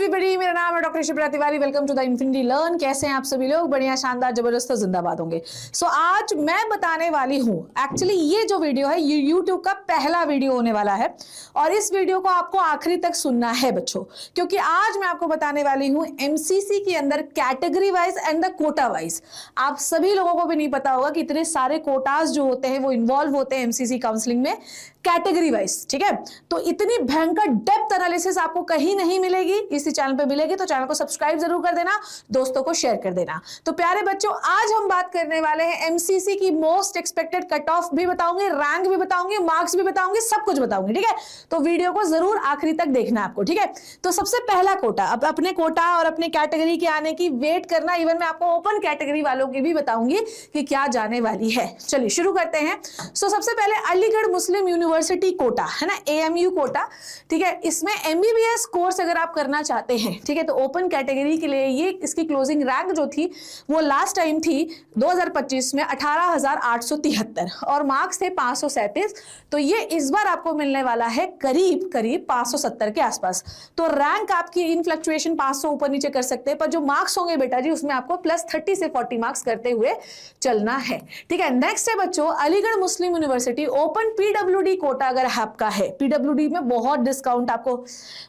Everybody, मेरा नाम है doctor Shipra Tiwari. Welcome to the infinity learn. कैसे हैं आप सभी लोग? बढ़िया, शानदार, जबरदस्त, जिंदाबाद होंगे। सो आज मैं बताने वाली हूँ, एक्चुअली ये जो वीडियो है ये यूट्यूब का पहला वीडियो होने वाला है और इस वीडियो को आपको आखिरी तक सुनना है बच्चों, क्योंकि आज मैं आपको बताने वाली हूँ एमसीसी के अंदर category wise and the quota wise. आप सभी लोगों को भी नहीं पता होगा कि इतने सारे कोटाज जो होते हैं वो इन्वॉल्व होते हैं एमसीसी काउंसलिंग में कैटेगरी वाइज। ठीक है, तो इतनी भयंकर डेप्थ एनालिसिस आपको कहीं नहीं मिलेगी, इसी चैनल पे मिलेगी। तो चैनल को सब्सक्राइब जरूर कर देना, दोस्तों को शेयर कर देना। तो प्यारे बच्चों, आज हम बात करने वाले हैं एमसीसी की मोस्ट एक्सपेक्टेड कट ऑफ भी बताऊंगे, रैंक भी बताऊंगे, मार्क्स भी बताऊंगे, सब कुछ बताऊंगी। ठीक है, तो वीडियो को जरूर आखिरी तक देखना आपको। ठीक है, तो सबसे पहला कोटा, अब अपने कोटा और अपने कैटेगरी के आने की वेट करना। इवन मैं आपको ओपन कैटेगरी वालों की भी बताऊंगी कि क्या जाने वाली है। चलिए शुरू करते हैं। सो सबसे पहले अलीगढ़ मुस्लिम यूनिवर्सिटी कोटा है ना, एएमयू कोटा। ठीक है, इसमें एमबीबीएस कोर्स अगर आप करना चाहते हैं, ठीक है, तो ओपन कैटेगरी के लिए ये इसकी क्लोजिंग रैंक जो थी वो लास्ट टाइम थी 2025 में 18,873 और मार्क्स थे 537। तो ये इस बार आपको मिलने वाला है करीब करीब 570 के आसपास। तो रैंक आपकी इन फ्लक्चुएशन 500 ऊपर नीचे कर सकते हैं, पर जो मार्क्स होंगे बेटा जी उसमें आपको +30 से 40 मार्क्स करते हुए चलना है। ठीक है, नेक्स्ट है बच्चों अलीगढ़ मुस्लिम यूनिवर्सिटी ओपन पीडब्ल्यूडी कोटा। अगर आपका है पीडब्ल्यूडी में बहुत डिस्काउंट आपको,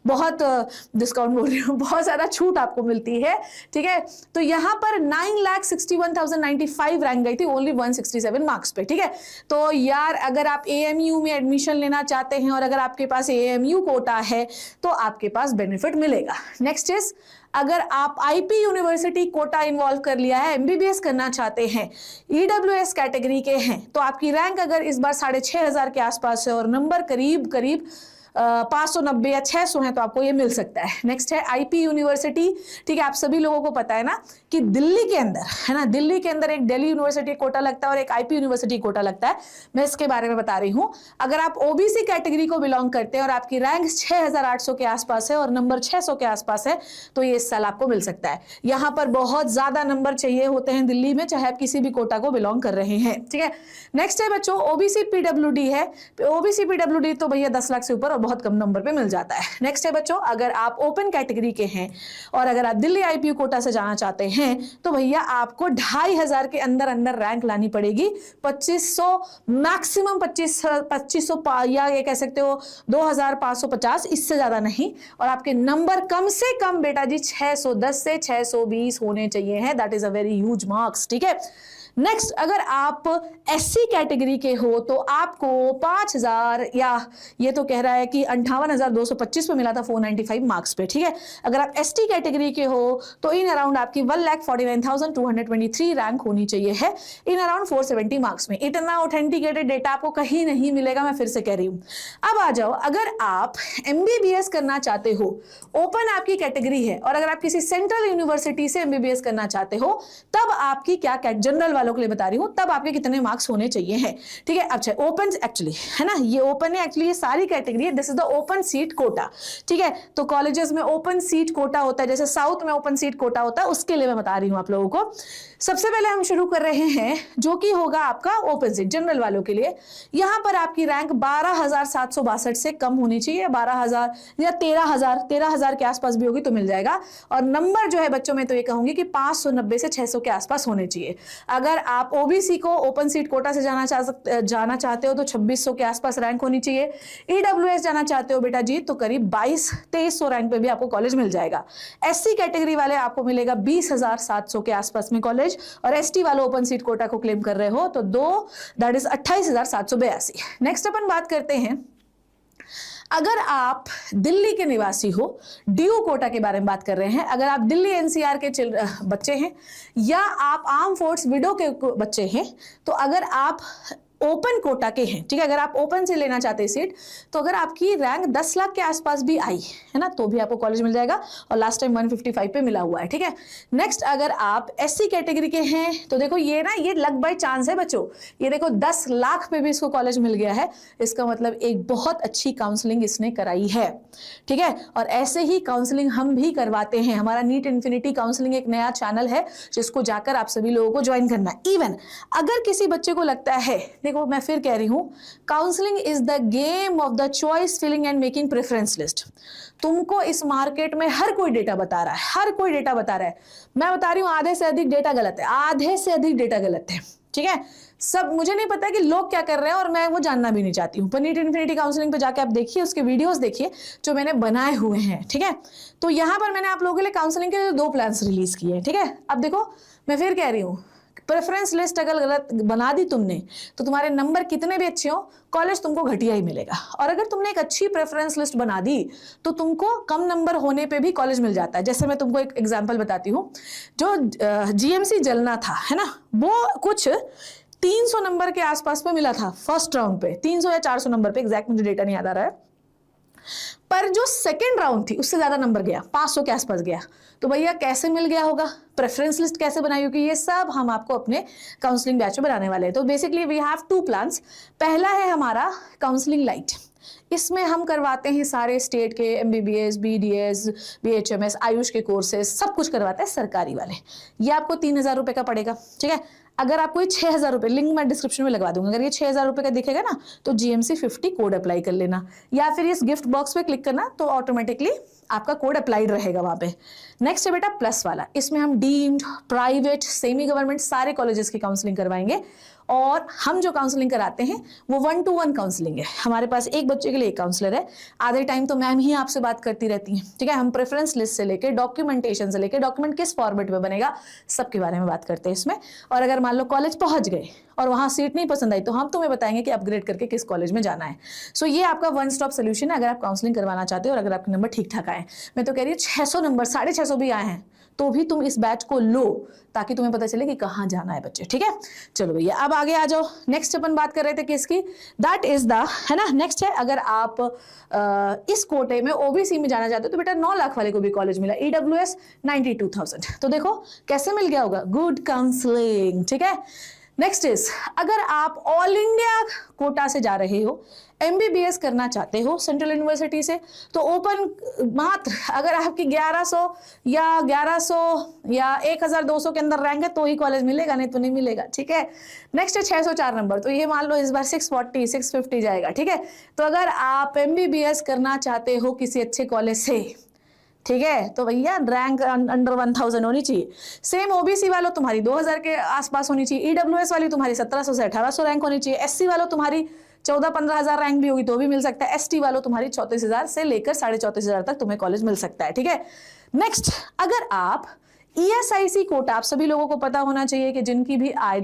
बहुत डिस्काउंट बोल रही हूँ, बहुत ज्यादा छूट आपको मिलती है। ठीक है, तो यहां पर 9,61,095 रैंक गई थी ओनली 167 मार्क्स पे। ठीक है, तो यार अगर आप एएमयू में एडमिशन लेना चाहते हैं और अगर आपके पास एएमयू कोटा है तो आपके पास बेनिफिट मिलेगा। नेक्स्ट इज अगर आप आईपी यूनिवर्सिटी कोटा इन्वॉल्व कर लिया है, एमबीबीएस करना चाहते हैं, ईडब्ल्यूएस कैटेगरी के हैं, तो आपकी रैंक अगर इस बार 6,500 के आसपास है और नंबर करीब करीब 590 या 600 है तो आपको ये मिल सकता है। नेक्स्ट है आईपी यूनिवर्सिटी। ठीक है, आप सभी लोगों को पता है ना कि दिल्ली के अंदर है ना, दिल्ली के अंदर एक दिल्ली यूनिवर्सिटी कोटा लगता है और एक आईपी यूनिवर्सिटी कोटा लगता है। मैं इसके बारे में बता रही हूँ। अगर आप ओबीसी कैटेगरी को बिलोंग करते हैं और आपकी रैंक 6,800 के आसपास है और नंबर 600 के आसपास है तो ये इस साल आपको मिल सकता है। यहाँ पर बहुत ज्यादा नंबर चाहिए होते हैं दिल्ली में, चाहे आप किसी भी कोटा को बिलोंग कर रहे हैं। ठीक है, नेक्स्ट है बच्चों ओबीसी पीडब्ल्यूडी है। ओबीसी पीडब्ल्यूडी तो भैया 10 लाख से ऊपर और बहुत कम नंबर पे मिल जाता है। नेक्स्ट है बच्चों अगर आप ओपन कैटेगरी के हैं और अगर आप दिल्ली आईपीयू कोटा से जाना चाहते हैं तो भैया आपको 2,500 के अंदर अंदर रैंक लानी पड़ेगी। 2500 मैक्सिमम 2500 या ये कह सकते हो 2,550, इससे ज्यादा नहीं। और आपके नंबर कम से कम बेटा जी 610 से 620 होने चाहिए हैं। That is a very huge marks. ठीक है, नेक्स्ट अगर आप एससी कैटेगरी के हो तो आपको 5,000 या ये तो कह रहा है कि 58,225 पे मिला था 495 मार्क्स पे। ठीक है, अगर आप एसटी कैटेगरी के हो तो इन अराउंड आपकी 1,49,223 रैंक होनी चाहिए है, इन अराउंड 470 मार्क्स में। इतना ऑथेंटिकेटेड डेटा आपको कहीं नहीं मिलेगा, मैं फिर से कह रही हूँ। अब आ जाओ, अगर आप एमबीबीएस करना चाहते हो, ओपन आपकी कैटेगरी है और अगर आप किसी सेंट्रल यूनिवर्सिटी से एमबीबीएस करना चाहते हो तब आपकी क्या जनरल के लिए बता रही हूं, तब आपके कितने मार्क्स होने चाहिए हैं। ठीक है, अच्छा ओपन एक्चुअली है ना, ये ओपन है एक्चुअली, ये सारी कैटेगरी है। This is the open seat quota. ठीक है, तो कॉलेजेस में ओपन सीट कोटा होता है, जैसे साउथ में ओपन सीट कोटा होता है, उसके लिए मैं बता रही हूं आप लोगों को। सबसे पहले हम शुरू कर रहे हैं जो कि होगा आपका ओपन सीट जनरल वालों के लिए। यहां पर आपकी रैंक 12,762 से कम होनी चाहिए, 12,000 या 13,000 के आसपास भी होगी तो मिल जाएगा। और नंबर जो है बच्चों में तो ये कहूंगी कि 590 से 600 के आसपास होने चाहिए। अगर आप ओबीसी को ओपन सीट कोटा से जाना चाहते हो तो 2,600 के आसपास रैंक होनी चाहिए। ईडब्ल्यूएस जाना चाहते हो बेटा जी तो करीब 22-2300 रैंक पे भी आपको कॉलेज मिल जाएगा। एससी कैटेगरी वाले आपको मिलेगा 20,700 के आसपास में कॉलेज, और एसटी वाले ओपन सीट कोटा को क्लेम कर रहे हो तो 28,782। नेक्स्ट अपन बात करते हैं अगर आप दिल्ली के निवासी हो, ड्यू कोटा के बारे में बात कर रहे हैं। अगर आप दिल्ली एनसीआर के बच्चे हैं या आप आर्म फोर्स विडो के बच्चे हैं तो अगर आप ओपन कोटा के हैं, ठीक है, अगर आप ओपन से लेना चाहते हैं सीट तो अगर आपकी रैंक 10 लाख के आसपास भी आई है ना तो भी आपको कॉलेज मिल जाएगा और लास्ट टाइम 155 पे मिला हुआ है। ठीक है, नेक्स्ट अगर आप एससी कैटेगरी के हैं तो देखो ये ना, ये लक बाय चांस है बच्चों। ये देखो 10 लाख पे भी इसको कॉलेज मिल गया है, इसका मतलब एक बहुत अच्छी काउंसलिंग इसने कराई है। ठीक है, और ऐसे ही काउंसलिंग हम भी करवाते हैं। हमारा नीट इन्फिनिटी काउंसलिंग एक नया चैनल है जिसको जाकर आप सभी लोगों को ज्वाइन करना है। इवन अगर किसी बच्चे को लगता है देखो मैं फिर कह रही हूँ, counselling is the game of the choice filling and making preference list. तुमको इस मार्केट में हर कोई डेटा बता रहा है, हर कोई डेटा बता रहा है। मैं बता रही हूँ आधे से अधिक डेटा गलत है, आधे से अधिक डेटा गलत है, ठीक है। सब मुझे नहीं पता कि लोग क्या कर रहे हैं और मैं वो जानना भी नहीं चाहती हूँ। पर नीट इन्फिनिटी काउंसलिंग पे जाके आप देखिए, उसके वीडियोस देखिए जो मैंने बनाए हुए हैं, ठीक है। तो यहाँ पर मैंने आप लोगों के लिए काउंसलिंग के 2 प्लान्स रिलीज किए हैं, ठीक है। अब देखो मैं फिर कह रही हूँ, प्रेफरेंस लिस्ट अगर गलत बना दी तुमने तो तुम्हारे नंबर कितने भी अच्छे हो, कॉलेज तुमको घटिया ही मिलेगा। और अगर तुमने एक अच्छी प्रेफरेंस लिस्ट बना दी तो तुमको कम नंबर होने पे भी कॉलेज मिल जाता है। जैसे मैं तुमको एक एग्जांपल बताती हूँ, जो जीएमसी जलना था, है ना, वो कुछ 300 नंबर के आसपास पे मिला था फर्स्ट राउंड पे, 300 या 400 नंबर पे, एग्जैक्ट मुझे डेटा नहीं याद आ रहा है। पर जो सेकेंड राउंड थी उससे ज्यादा नंबर गया, 500 के आसपास गया। तो भैया कैसे मिल गया होगा, प्रेफरेंस लिस्ट कैसे बनाई होगी, ये सब हम आपको अपने काउंसलिंग बैच में बनाने वाले हैं। तो बेसिकली वी हैव 2 प्लान्स। पहला है हमारा काउंसलिंग लाइट, इसमें हम करवाते हैं सारे स्टेट के एमबीबीएस, बीडीएस, बीएचएमएस, आयुष के कोर्सेज, सब कुछ करवाते हैं सरकारी वाले। ये आपको 3000 रुपये का पड़ेगा, ठीक है। अगर आपको ये 6000 रुपये, लिंक मैं डिस्क्रिप्शन में लगवा दूंगा, अगर ये 6000 रुपये का दिखेगा ना तो जीएमसी 50 कोड अप्लाई कर लेना, या फिर इस गिफ्ट बॉक्स पे क्लिक करना तो ऑटोमेटिकली आपका कोड अप्लाइड रहेगा वहां पे। नेक्स्ट है बेटा प्लस वाला, इसमें हम डीम्ड, प्राइवेट, सेमी गवर्नमेंट सारे कॉलेजेस की काउंसलिंग करवाएंगे। और हम जो काउंसलिंग कराते हैं वो 1-to-1 काउंसलिंग है। हमारे पास एक बच्चे के लिए एक काउंसलर है, आधे टाइम तो मैम ही आपसे बात करती रहती हैं, ठीक है। हम प्रेफरेंस लिस्ट से लेकर डॉक्यूमेंटेशन से लेकर डॉक्यूमेंट किस फॉर्मेट में बनेगा सबके बारे में बात करते हैं इसमें। और अगर मान लो कॉलेज पहुंच गए और वहां सीट नहीं पसंद आई तो हम तुम्हें बताएंगे कि अपग्रेड करके किस कॉलेज में जाना है। सो ये आपका 1 स्टॉप सोल्यूशन है अगर आप काउंसलिंग करवाना चाहते हो और अगर आपके नंबर ठीक ठाक आए। मैं तो कह रही हूँ 600 नंबर, 650 भी आए हैं तो भी तुम इस बैच को लो ताकि तुम्हें पता चले कि कहाँ जाना है बच्चे, ठीक है। चलो भैया अब आगे आ जाओ। नेक्स्ट अपन बात कर रहे थे किसकी, दैट इज द, है ना। नेक्स्ट है अगर आप इस कोटे में ओबीसी में जाना चाहते हो तो बेटा 9 लाख वाले को भी कॉलेज मिला, ईडब्ल्यूएस 92,000। तो देखो कैसे मिल गया होगा, गुड काउंसलिंग, ठीक है। नेक्स्ट इज अगर आप ऑल इंडिया कोटा से जा रहे हो, एमबीबीएस करना चाहते हो सेंट्रल यूनिवर्सिटी से, तो ओपन मात्र अगर आपकी 1100 या 1200 के अंदर रैंक है तो ही कॉलेज मिलेगा, नहीं तो नहीं मिलेगा, ठीक है। नेक्स्ट है 604 नंबर, तो ये मान लो इस बार 640 650 जाएगा, ठीक है। तो अगर आप एमबीबीएस करना चाहते हो किसी अच्छे कॉलेज से, ठीक है, तो भैया रैंक अंडर 1000 होनी चाहिए। सेम ओबीसी वालों तुम्हारी 2000 के आसपास होनी चाहिए, ईडब्ल्यूएस वाली तुम्हारी 1700 से 1800 रैंक होनी चाहिए, एससी वालों तुम्हारी 14-15 हजार रैंक भी होगी तो भी मिल सकता है, एसटी वालों तुम्हारी 34,000 से लेकर 34,500 तक तुम्हें कॉलेज मिल सकता है, ठीक है। नेक्स्ट अगर आप ईएसआईसी कोटा, आप सभी लोगों को पता होना चाहिए कि जिनकी भी आय,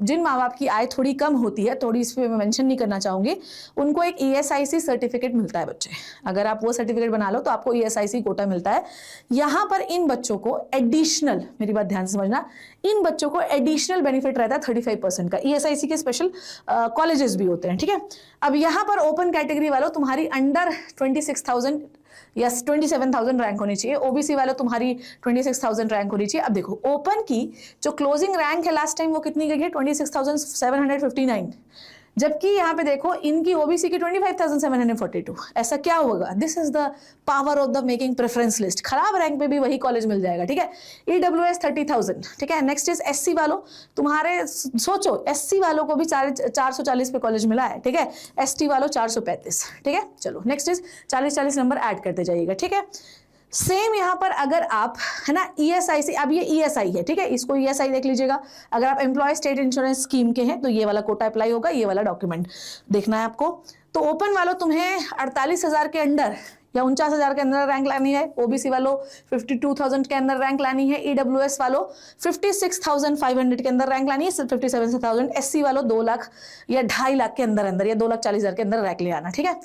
जिन माँ बाप की आय थोड़ी कम होती है, थोड़ी इस पे मैं मेंशन नहीं करना चाहूंगी, उनको एक ईएसआईसी सर्टिफिकेट मिलता है बच्चे। अगर आप वो सर्टिफिकेट बना लो तो आपको ईएसआईसी कोटा मिलता है। यहाँ पर इन बच्चों को एडिशनल, मेरी बात ध्यान से समझना, इन बच्चों को एडिशनल बेनिफिट रहता है 35% का। ईएसआईसी के स्पेशल कॉलेजेस भी होते हैं, ठीक है। अब यहाँ पर ओपन कैटेगरी वालों तुम्हारी अंडर 26,000 या 27,000 रैंक होनी चाहिए, ओबीसी वालों तुम्हारी 26,000 रैंक होनी चाहिए। अब देखो ओपन की जो क्लोजिंग रैंक है लास्ट टाइम वो कितनी गई है, 26,759, जबकि यहाँ पे देखो इनकी ओबीसी की 25,742। ऐसा क्या होगा, this is the power of the making preference list. खराब रैंक पे भी वही कॉलेज मिल जाएगा, ठीक है। ईडब्ल्यूएस 30,000, ठीक है। नेक्स्ट इज एससी वालों, तुम्हारे सोचो एससी वालों को भी 440 पे कॉलेज मिला है, ठीक है। एसटी वालों 435, ठीक है। चलो नेक्स्ट इज 40-40 नंबर ऐड करते जाइएगा, ठीक है। सेम यहाँ पर अगर आप, है ना, ईएसआईसी, अब ये ईएसआई है, ठीक है, इसको ईएसआई देख लीजिएगा। अगर आप एम्प्लॉय स्टेट इंश्योरेंस स्कीम के हैं तो ये वाला कोटा अप्लाई होगा, ये वाला डॉक्यूमेंट देखना है आपको। तो ओपन वालों तुम्हें 48,000 के अंदर या 49,000 के अंदर रैंक लानी है, ओबीसी वालों 52,000 के अंदर रैंक लानी है, ईडब्ल्यूएस वालों 56,500 के अंदर रैंक लानी है, 57,000, एससी वालों 2 लाख या 2.5 लाख के अंदर या 2,40,000 के अंदर रैंक ले आना, ठीक है।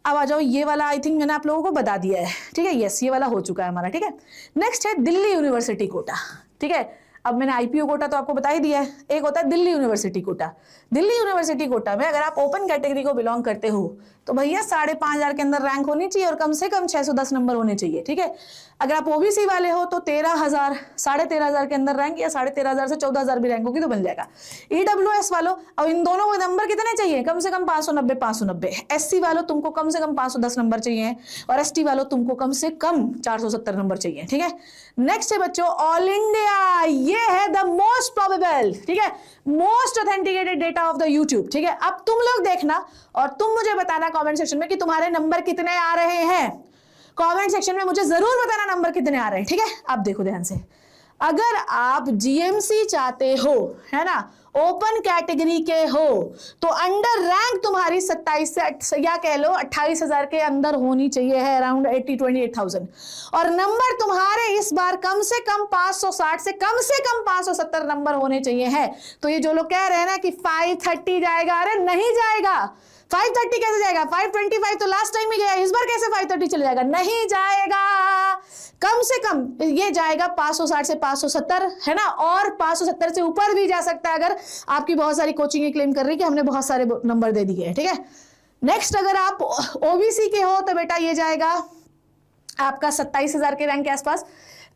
अब आ जाओ, ये वाला आई थिंक मैंने आप लोगों को बता दिया है, ठीक है। यस, ये वाला हो चुका है हमारा, ठीक है। नेक्स्ट है दिल्ली यूनिवर्सिटी कोटा, ठीक है। अब मैंने आईपीओ कोटा तो आपको बता ही दिया है, एक होता है दिल्ली यूनिवर्सिटी कोटा। दिल्ली यूनिवर्सिटी कोटा में अगर आप ओपन कैटेगरी को बिलोंग करते हो तो भैया 5,500 के अंदर रैंक होनी चाहिए और कम से कम 610 नंबर होने चाहिए। ठीक है, अगर आप ओबीसी वाले हो तो 13,000 13,500 के अंदर रैंक या 13,500 से 14,000 भी रैंक होगी तो बन जाएगा। ईडब्ल्यूएस वालों, अब इन दोनों को नंबर कितने चाहिए? कम से कम 590 590। एससी वालों तुमको कम से कम 510 नंबर चाहिए और एसटी वालों तुमको कम से कम 470 नंबर चाहिए। ठीक है, नेक्स्ट है बच्चों ऑल इंडिया, ये है द मोस्ट प्रोबेबल, ठीक है, most authenticated data of the YouTube. ठीक है, अब तुम लोग देखना और तुम मुझे बताना कमेंट सेक्शन में कि तुम्हारे नंबर कितने आ रहे हैं। कमेंट सेक्शन में मुझे जरूर बताना नंबर कितने आ रहे हैं। ठीक है, अब देखो ध्यान से, अगर आप जीएमसी चाहते हो, है ना, ओपन कैटेगरी के हो, तो अंडर रैंक तुम्हारी 27 से या कह लो 28,000 के अंदर होनी चाहिए है, अराउंड 28,000। और नंबर तुम्हारे इस बार कम से कम 560 से कम 570 नंबर होने चाहिए है। तो ये जो लोग कह रहे हैं ना कि 530 जाएगा, अरे नहीं जाएगा। 530 कैसे जाएगा? 525 तो लास्ट टाइम ही गया, इस बार कैसे 530 चले जाएगा? नहीं जाएगा। कम से कम ये जाएगा 560 से 570, है ना, और 570 से ऊपर भी जा सकता है अगर आपकी बहुत सारी कोचिंग ये क्लेम कर रही है कि हमने बहुत सारे नंबर दे दिए हैं। ठीक है, नेक्स्ट अगर आप ओबीसी के हो तो बेटा ये जाएगा आपका 27,000 के रैंक के आसपास,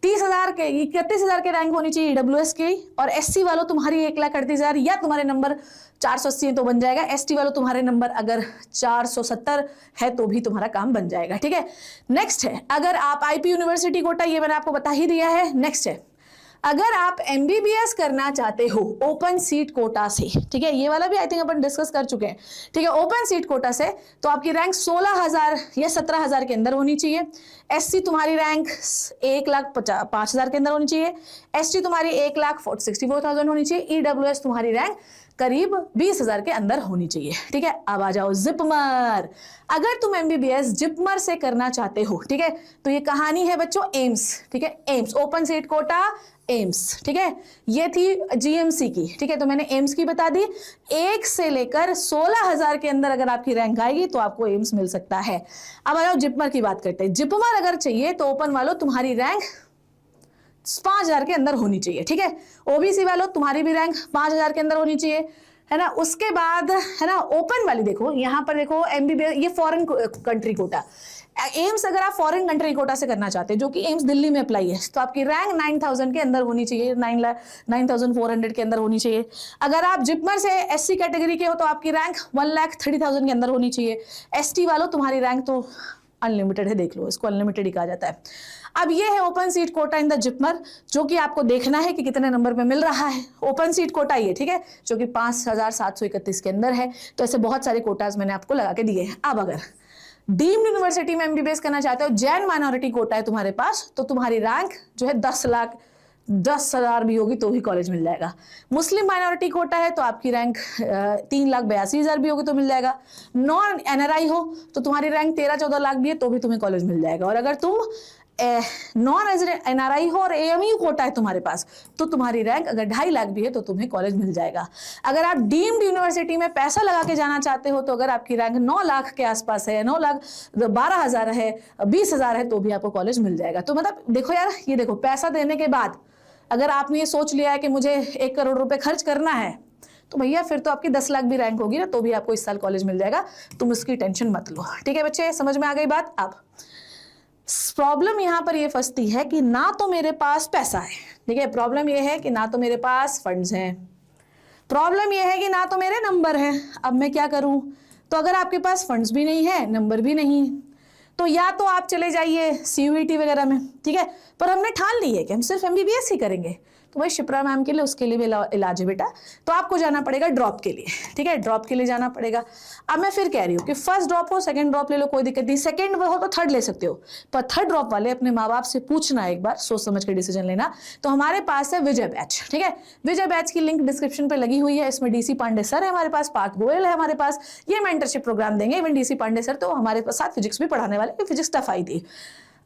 30,000 के 31,000 के रैंक होनी चाहिए ईडब्ल्यूएस की। और एससी वालों तुम्हारी 1,38,000 या तुम्हारे नंबर 480 तो बन जाएगा। एसटी वालों तुम्हारे नंबर अगर 470 है तो भी तुम्हारा काम बन जाएगा। ठीक है, नेक्स्ट है अगर आप आईपी यूनिवर्सिटी कोटा, ये मैंने आपको बता ही दिया है। नेक्स्ट है अगर आप एमबीबीएस करना चाहते हो ओपन सीट कोटा से, ठीक है, ये वाला भी आई थिंक अपन डिस्कस कर चुके हैं। ठीक है, ओपन सीट कोटा से तो आपकी रैंक 16,000 या 17,000 के अंदर होनी चाहिए। एससी तुम्हारी रैंक 1,05,000 के अंदर होनी चाहिए। एसटी तुम्हारी 1,64,000 होनी चाहिए। ईडब्ल्यूएस तुम्हारी रैंक करीब 20,000 के अंदर होनी चाहिए। ठीक है, अब आ जाओ जिपमर। अगर तुम एमबीबीएस जिपमर से करना चाहते हो, ठीक है, तो ये कहानी है बच्चों एम्स। ठीक है, AIIMS open seat quota AIIMS. ठीक है, ये थी जीएमसी की। ठीक है, तो मैंने एम्स की बता दी। 1 से लेकर 16,000 के अंदर अगर आपकी रैंक आएगी तो आपको एम्स मिल सकता है। अब आ जाओ जिपमर की बात करते हैं। जिपमर अगर चाहिए तो ओपन वालों तुम्हारी रैंक 5,000 के अंदर होनी चाहिए। ठीक है, ओबीसी वालों तुम्हारी भी रैंक 5,000 के अंदर होनी चाहिए, है ना। उसके बाद है ना ओपन वाली देखो, यहाँ पर देखो एमबीबीएस, ये फॉरेन कंट्री कोटा। एम्स अगर आप फॉरेन कंट्री कोटा से करना चाहते हैं, जो कि एम्स दिल्ली में अप्लाई है, तो आपकी रैंक 9,000 के अंदर होनी चाहिए, 9,400 के अंदर होनी चाहिए। अगर आप जिपमर से एससी कैटेगरी के हो तो आपकी रैंक 1,30,000 के अंदर होनी चाहिए। एसटी वालों तुम्हारी रैंक तो अनलिमिटेड है, देख लो, इसको अनलिमिटेड ही कहा जाता है। अब ये है open seat quota in the JIPMER, जो कि आपको देखना है कि कितने नंबर पे मिल रहा है। ओपन सीट कोटा ये, ठीक है, जो कि 5,731 के अंदर है। तो ऐसे बहुत सारे कोटाज मैंने आपको लगा के दिए हैं। अब अगर डीम्ड यूनिवर्सिटी में एमबीबीएस करना चाहते हो, जैन माइनॉरिटी कोटा है तुम्हारे पास, तो तुम्हारी रैंक जो है 10,10,000 भी होगी तो भी कॉलेज मिल जाएगा। मुस्लिम माइनॉरिटी कोटा है तो आपकी रैंक 3,82,000 भी होगी तो मिल जाएगा। नॉन एनआरआई हो तो तुम्हारी रैंक 13-14 लाख भी है तो भी तुम्हें कॉलेज मिल जाएगा। और अगर तुम नॉन रेजिडेंट एनआरआई हो और एएमयू कोटा है तुम्हारे पास, तो तुम्हारी रैंक अगर 2.5 लाख भी है तो तुम्हें कॉलेज मिल जाएगा। अगर आप डीम्ड यूनिवर्सिटी में पैसा लगा के जाना चाहते हो, तो अगर आपकी रैंक 9 लाख के आसपास है, 9,12,000 है, 20,000 है, तो भी आपको कॉलेज मिल जाएगा। तो मतलब देखो यार, ये देखो, पैसा देने के बाद अगर आपने ये सोच लिया है कि मुझे 1 करोड़ रुपए खर्च करना है, तो भैया फिर तो आपकी 10 लाख भी रैंक होगी ना, तो भी आपको इस साल कॉलेज मिल जाएगा। तुम उसकी टेंशन मत लो। ठीक है बच्चे, समझ में आ गई बात। अब प्रॉब्लम यहाँ पर ये फंसती है कि ना तो मेरे पास पैसा है, ठीक है, प्रॉब्लम ये है कि ना तो मेरे पास फंड्स हैं, प्रॉब्लम ये है कि ना तो मेरे नंबर हैं। अब मैं क्या करूं? तो अगर आपके पास फंड्स भी नहीं है, नंबर भी नहीं, तो या तो आप चले जाइए सीयूईटी वगैरह में, ठीक है, पर हमने ठान ली है कि हम सिर्फ एमबीबीएस ही करेंगे। तो भाई शिप्रा मैम के लिए, उसके लिए भी इलाज है बेटा, तो आपको जाना पड़ेगा ड्रॉप के लिए। ठीक है, ड्रॉप के लिए जाना पड़ेगा। अब मैं फिर कह रही हूँ कि फर्स्ट ड्रॉप हो, सेकंड ड्रॉप ले लो, कोई दिक्कत नहीं, सेकंड हो तो थर्ड ले सकते हो, पर थर्ड ड्रॉप वाले अपने माँ बाप से पूछना, एक बार सोच समझ के डिसीजन लेना। तो हमारे पास है विजय बैच, ठीक है, विजय बैच की लिंक डिस्क्रिप्शन पे लगी हुई है। इसमें डीसी पांडे सर है हमारे पास, पार्थ गोयल है हमारे पास, ये मेंटरशिप प्रोग्राम देंगे। इवन डीसी पांडे सर तो हमारे साथ फिजिक्स भी पढ़ाने वाले, फिजिक्स टफ आई थी।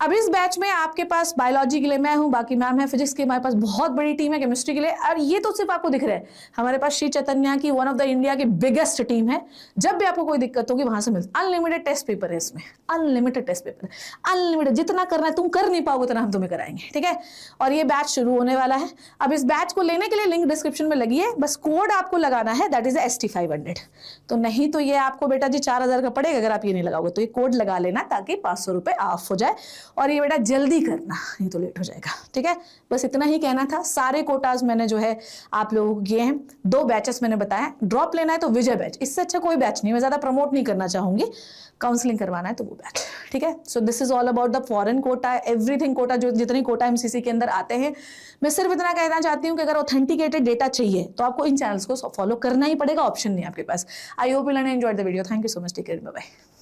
अब इस बैच में आपके पास बायोलॉजी के लिए मैं हूं, बाकी मैम है, फिजिक्स की हमारे पास बहुत बड़ी टीम है, केमिस्ट्री के लिए, और ये तो सिर्फ आपको दिख रहा है, हमारे पास श्री चैतन्य की वन ऑफ द इंडिया की बिगेस्ट टीम है। जब भी आपको कोई दिक्कत होगी वहां से मिलता, अनलिमिटेड टेस्ट पेपर है इसमें, अनलिमिटेड टेस्ट पेपर, अनलिमिटेड, जितना करना है तुम कर नहीं पाओगे उतना हम तुम्हें कराएंगे, ठीक है। और ये बैच शुरू होने वाला है। अब इस बैच को लेने के लिए लिंक डिस्क्रिप्शन में लगी है, बस कोड आपको लगाना है, दैट इज ST500। तो नहीं तो ये आपको बेटा जी 4000 का पड़ेगा अगर आप ये नहीं लगाओगे, तो ये कोड लगा लेना ताकि 500 रुपए ऑफ हो जाए। और ये बेटा जल्दी करना, नहीं तो लेट हो जाएगा, ठीक है। बस इतना ही कहना था। सारे कोटाज मैंने जो है आप लोगों को किए हैं, 2 बैचेस मैंने बताया। ड्रॉप लेना है तो विजय बैच, इससे अच्छा कोई बैच नहीं, मैं ज्यादा प्रमोट नहीं करना चाहूंगी। काउंसलिंग करवाना है तो वो बैच, ठीक है। So this is all about the foreign quota, everything quota, जो जितनी कोटा MCC के अंदर आते हैं। मैं सिर्फ इतना कहना चाहती हूँ कि अगर ऑथेंटिकेटेड डेटा चाहिए तो आपको इन चैनल्स को फॉलो करना ही पड़ेगा, ऑप्शन नहीं है आपके पास। I hope you learn enjoyed the video. Thank you so much, take care, bye bye.